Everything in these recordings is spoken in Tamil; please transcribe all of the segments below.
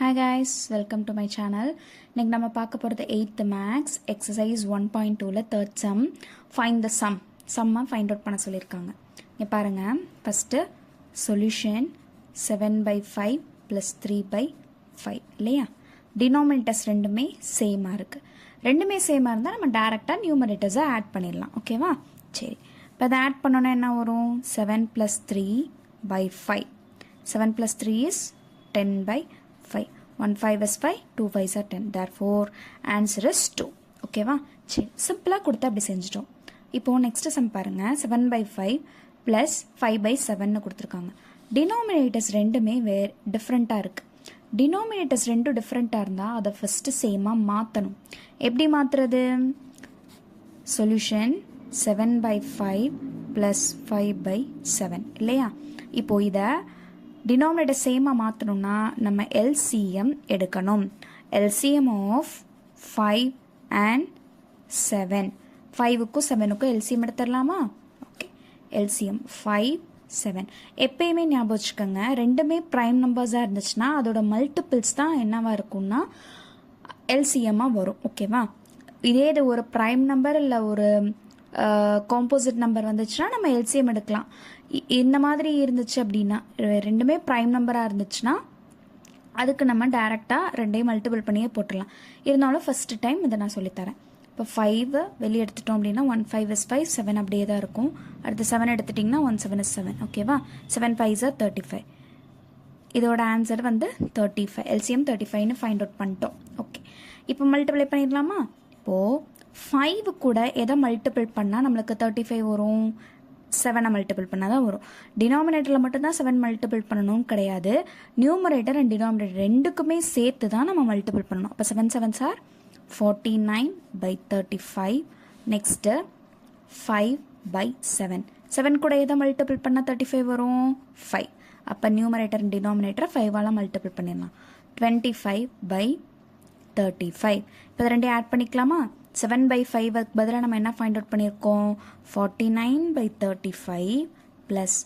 Hi guys, welcome to my channel. இன்னைக்கு நம்ம பார்க்க போகிறது 8th maths exercise 1.2ல third sum. Find the sum. Sum find out பண்ண சொல்லியிருக்காங்க. இங்கே பாருங்க, ஃபஸ்ட்டு solution 7/5 plus 3/5 இல்லையா? Denominators ரெண்டுமே சேமாக இருக்குது. ரெண்டுமே சேமாக இருந்தால் நம்ம டேரெக்டாக நியூமரேட்டர்ஸை ஆட் பண்ணிடலாம். ஓகேவா? சரி, இப்போ அதை ஆட் பண்ணோன்னா என்ன வரும்? 7 plus 3/5. 7 plus 3 is 10/5. 1 5 is 5, 2 5s are 10. Therefore, answer is 2. ஓகேவா? சரி, சிம்பிளாக கொடுத்து அப்படி செஞ்சிட்டோம். இப்போது நெக்ஸ்ட்டு சம் பாருங்கள். 7/5 ப்ளஸ் 5/7 கொடுத்துருக்காங்க. டினாமினேட்டர்ஸ் ரெண்டுமே டிஃப்ரெண்ட்டாக இருக்குது. டினாமினேட்டர்ஸ் ரெண்டும் டிஃப்ரெண்ட்டாக இருந்தால் அதை ஃபஸ்ட்டு சேமாக மாற்றணும். எப்படி மாற்றுறது? சொல்யூஷன் 7/5 ப்ளஸ் 5/7 இல்லையா? இப்போது இதை டினாமினேட்டர் சேமாக மாற்றணும்னா நம்ம எல்சிஎம் எடுக்கணும். LCM of 5 and 7. 5க்கும் 7க்கும் எல்சிஎம் எடுத்துடலாமா? Okay, LCM 5 7. எப்பயுமே ஞாபகம் வச்சுக்கோங்க, ரெண்டுமே ப்ரைம் நம்பர்ஸாக இருந்துச்சுன்னா அதோட மல்டிபிள்ஸ் தான் என்னவாக இருக்கும்னா எல்சிஎம்மாக வரும். ஓகேவா? இதே இது ஒரு ப்ரைம் நம்பர் இல்லை ஒரு காம்போசிட் நம்பர் வந்துச்சுன்னா நம்ம எல்சிஎம் எடுக்கலாம். இந்த மாதிரி இருந்துச்சு அப்படின்னா, ரெண்டுமே ப்ரைம் நம்பராக இருந்துச்சுன்னா அதுக்கு நம்ம டேரெக்டாக ரெண்டையும் மல்டிபிள் பண்ணியே போட்டுடலாம். இருந்தாலும் ஃபஸ்ட்டு டைம் இதை நான் சொல்லித்தரேன். இப்போ 5 வெளியே எடுத்துட்டோம் அப்படின்னா 1 5 is 5, 7 அப்படியே தான் இருக்கும். அடுத்து 7 எடுத்துட்டிங்கன்னா 1 7 is 7. ஓகேவா? 7 5s are 35. இதோட ஆன்சர் வந்து 35. எல்சிஎம் 35ன்னு ஃபைண்ட் அவுட் பண்ணிட்டோம். ஓகே, இப்போ மல்டிப்ளை பண்ணிடலாமா? இப்போது 5 கூட எதை மல்டிபிள் பண்ணால் நம்மளுக்கு 35 வரும்? 7 மல்டிபிள் பண்ணால் தான் வரும். டினாமினேட்டரில் மட்டும்தான் 7 மல்டிபிள் பண்ணணும்னு கிடையாது. நியூமரேட்டர் அண்ட் டினாமினேட்டர் ரெண்டுக்குமே சேர்த்து தான் நம்ம மல்டிபிள் பண்ணணும். அப்போ 7 7s are 49/35. நெக்ஸ்ட்டு 5/7. 7 கூட எதை மல்டிபிள் பண்ணால் 35 வரும்? 5. அப்போ நியூமரேட்டர் அண்ட் டினாமினேட்டரை 5ஆல் மல்டிபிள் பண்ணிடலாம். 25/35. இப்போ இதை ரெண்டையும் ஆட் பண்ணிக்கலாமா? 7/5 பதிலாக நம்ம என்ன ஃபைண்ட் அவுட் பண்ணியிருக்கோம்? 49/35 ப்ளஸ்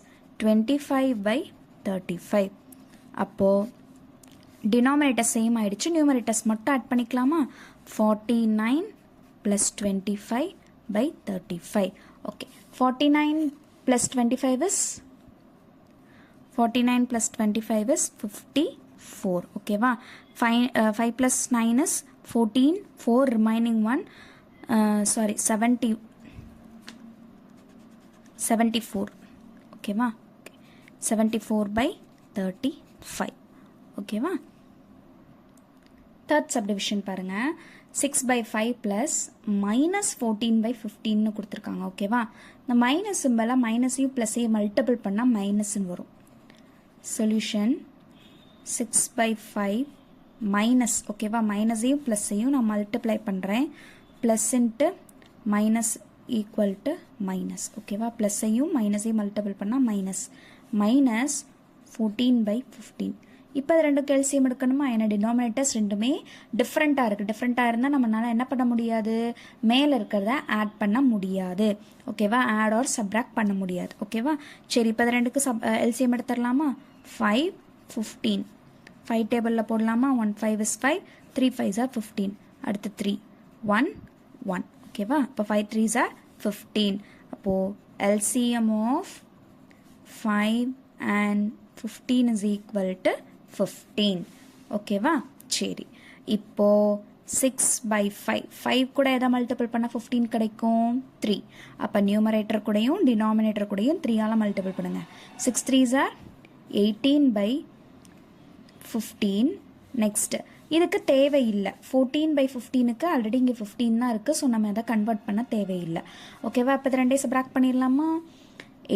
25/35. அப்போது டினாமினேட்டர் சேம் ஆகிடுச்சு, நியூமரேட்டர்ஸ் மட்டும் ஆட் பண்ணிக்கலாமா? 49 plus 25/35. Okay, 49 plus 25 is 49 plus 25 is 54. ஓகேவா? 5 ப்ளஸ் 9 இஸ் 14, 4 remaining 1, 74. ஓகேவா? 74/35. ஓகேவா? தேர்ட் சப்டிவிஷன் பாருங்கள். 6/5 ப்ளஸ் -14/15 கொடுத்துருக்காங்க. ஓகேவா? இந்த மைனஸ் சிம்பிளாக மைனஸையும் ப்ளஸையும் மல்டிபிள் பண்ணால் மைனஸ்ன்னு வரும். சொல்யூஷன் 6/5 மைனஸ், ஓகேவா? மைனஸையும் ப்ளஸ்ஸையும் நான் மல்டிப்ளை பண்ணுறேன். Plus into minus equal to minus. ஓகேவா? ப்ளஸ்ஸையும் மைனஸையும் மல்டிபிள் பண்ணால் மைனஸ். மைனஸ் 14/15. இப்போ அது ரெண்டு எல்சிஎம் எடுக்கணுமா? ஏன்னா டினாமினேட்டர்ஸ் ரெண்டுமே டிஃப்ரெண்ட்டாக இருக்குது. டிஃப்ரெண்ட்டாக இருந்தால் நம்மளால் என்ன பண்ண முடியாது? மேலே இருக்கிறத ஆட் பண்ண முடியாது. ஓகேவா? ஆட் ஆர் சப்ராக்ட் பண்ண முடியாது. ஓகேவா? சரி, இப்போ அது ரெண்டுக்கு எல்சிஎம் எடுத்துடலாமா? 5 15. 5 டேபிளில் போடலாமா? 1 5 is 5, 3 5s are 15. அடுத்து 3 1 1. ஓகேவா? இப்போ 5 3s are 15. அப்போது LCM of 5 and 15 is equal to 15. ஓகேவா? சரி, இப்போது 6/5. 5 கூட எதை மல்டிபிள் பண்ணால் 15 கிடைக்கும்? 3. அப்போ நியூமரேட்டர் கூடயும் டினாமினேட்டர் கூடயும் 3ஆல் மல்டிபிள் பண்ணுங்கள். 6 3s are 18/15. நெக்ஸ்ட்டு இதுக்கு தேவையில்லை. 14/15க்கு ஆல்ரெடி இங்கே 15 தான் இருக்குது. ஸோ நம்ம அதை கன்வெர்ட் பண்ண தேவையில்லை. ஓகேவா? இப்போ இது ரெண்டே சப்ராக்ட் பண்ணிடலாமா?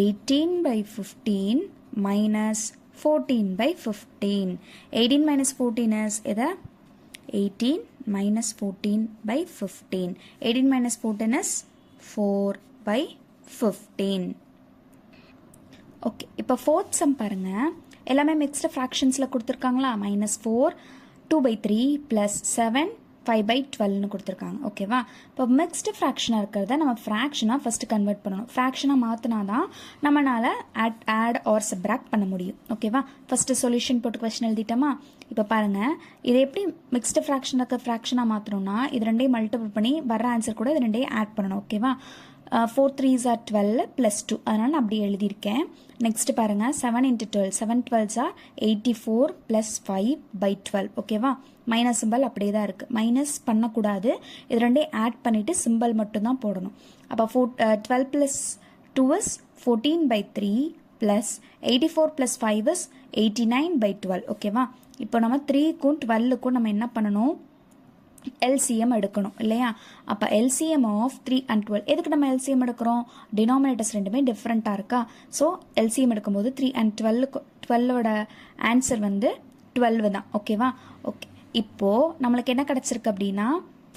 18/15 மைனஸ் 14/15. 18 minus 14 is எதை? 18 minus 14/15. 18 minus 14 is 4/15. ஓகே, இப்போ ஃபோர்த் சம் பாருங்கள். எல்லாமே மிக்ஸ்டு ஃப்ராக்ஷன்ஸில் கொடுத்துருக்காங்களா? -4 2/3 + 7 5/12னு கொடுத்துருக்காங்க. ஓகேவா? இப்போ மிக்ஸ்டு ஃப்ராக்ஷனாக இருக்கிறத நம்ம ஃப்ராக்ஷனாக ஃபஸ்ட்டு கன்வெர்ட் பண்ணணும். ஃப்ராக்ஷனாக மாற்றினா தான் நம்மளால் ஆட் ஆர் சப்ராக்ட் பண்ண முடியும். ஓகேவா? ஃபஸ்ட்டு சொல்யூஷன் போட்டு கொஸ்டின் எழுதிட்டோமா? இப்போ பாருங்கள், இது எப்படி மிக்ஸ்டு ஃப்ராக்ஷனுக்கு ஃப்ராக்ஷனாக மாற்றணும்னா இது ரெண்டையும் மல்டிபிள் பண்ணி வர ஆன்சர் கூட இது ரெண்டையும் ஆட் பண்ணணும். ஓகேவா? 4 3s are 12 + 2. அதனால் நான் அப்படி எழுதியிருக்கேன். நெக்ஸ்ட் பாருங்கள், 7 × 12 7 12s are 84 + 5/12. ஓகேவா? மைனஸ் சிம்பிள் அப்படியே தான் இருக்குது. மைனஸ் பண்ணக்கூடாது. இது ரெண்டையும் ஆட் பண்ணிவிட்டு சிம்பிள் மட்டும்தான் போடணும். அப்போ 12 + 2 is 14/3 + 84 + 5 is 89/12. ஓகேவா? இப்போ நம்ம 3க்கும் 12க்கும் நம்ம என்ன பண்ணணும்? LCM எடுக்கணும் இல்லையா? அப்போ LCM ஆஃப் 3 and 12. எதுக்கு நம்ம LCM எடுக்கிறோம்? டினாமினேட்டர்ஸ் ரெண்டுமே டிஃப்ரெண்ட்டாக இருக்கா? ஸோ LCM எடுக்கும்போது 3 and 12ஓட ஆன்சர் வந்து 12 தான். ஓகேவா? ஓகே, இப்போது நம்மளுக்கு என்ன கிடச்சிருக்கு அப்படின்னா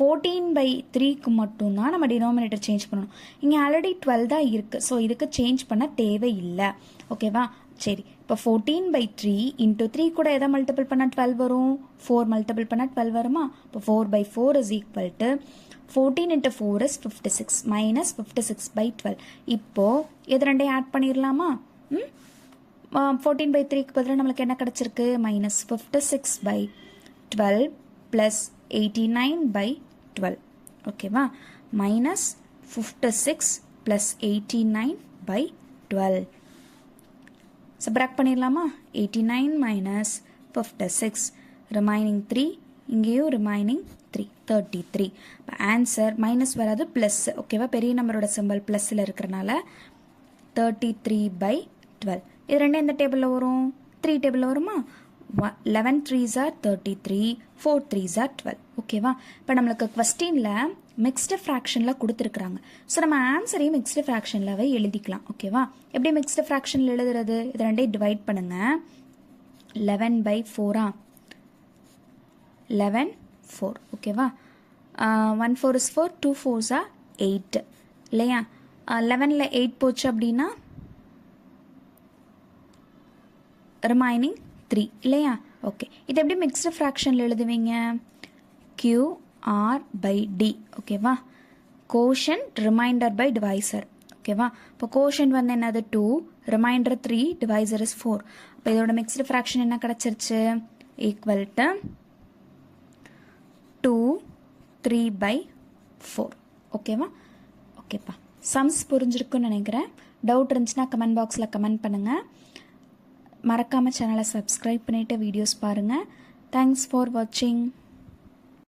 14/3க்கு மட்டும்தான் நம்ம டினாமினேட்டர் சேஞ்ச் பண்ணணும். இங்கே ஆல்ரெடி 12 தான் இருக்குது. ஸோ இதுக்கு சேஞ்ச் பண்ண தேவையில்லை. ஓகேவா? சரி, இப்போ 14/3 × 3 கூட எதை மல்டிபிள் பண்ணால் 12 வரும்? 4 மல்டிபிள் பண்ணால் 12 வருமா? இப்போ 4/4 is equal to 14 × 4 is 56 minus 56/12. இப்போது இது ரெண்டையும் ஆட் பண்ணிடலாமா? 14/3க்கு பதிலாக நம்மளுக்கு என்ன கிடச்சிருக்கு? minus 56/12 + 89/12. ஓகேவா? minus 56 + 89/12. சப்ராக்ட் பண்ணிடலாமா? 89 - 56 ரிமைனிங் 3, இங்கேயும் ரிமைனிங் 3 33. இப்போ ஆன்சர் மைனஸ் வராது, ப்ளஸ். ஓகேவா? பெரிய நம்பரோட சிம்பிள் ப்ளஸில் இருக்கிறனால 33/12. இது ரெண்டும் எந்த டேபிளில் வரும்? 3 டேபிளில் வருமா? 11 3s are 33, 4 3s are 12. ஓகேவா? இப்போ நம்மளுக்கு கொஸ்டினில் மிக்ஸ்டு ஃப்ராக்ஷனில் கொடுத்துருக்குறாங்க. ஸோ நம்ம ஆன்சரையும் மிக்ஸ்டு ஃப்ராக்ஷனில் எழுதிக்கலாம். ஓகேவா? எப்படி மிக்ஸ்டு ஃப்ராக்ஷனில் எழுதுறது? இது ரெண்டையும் டிவைட் பண்ணுங்கள். 11/4 11 4. ஓகேவா? 1 4 is 4, 2 4s are 8 இல்லையா? 11ல் 8 போச்சு அப்படின்னா ரிமைனிங் 3 இல்லையா? ஓகே, இது எப்படி மிக்ஸ்டு ஃப்ராக்ஷனில் எழுதுவீங்க? QR/D. ஓகேவா? Quotient remainder by divisor. ஓகேவா? இப்போ கோஷன்ட் வந்து என்னது? 2, ரிமைண்டர் 3, டிவைசர் இஸ் 4. இப்போ இதோட மிக்ஸ்டு ஃப்ராக்ஷன் என்ன கிடச்சிருச்சு? Equal to 2 3/4. ஓகேவா? ஓகேப்பா, சம்ஸ் புரிஞ்சிருக்குன்னு நினைக்கிறேன். டவுட் இருந்துச்சுன்னா கமெண்ட் பாக்ஸில் கமெண்ட் பண்ணுங்கள். மறக்காமல் சேனலை சப்ஸ்கிரைப் பண்ணிவிட்டு வீடியோஸ் பாருங்கள். தேங்க்ஸ் ஃபார் வாட்சிங்.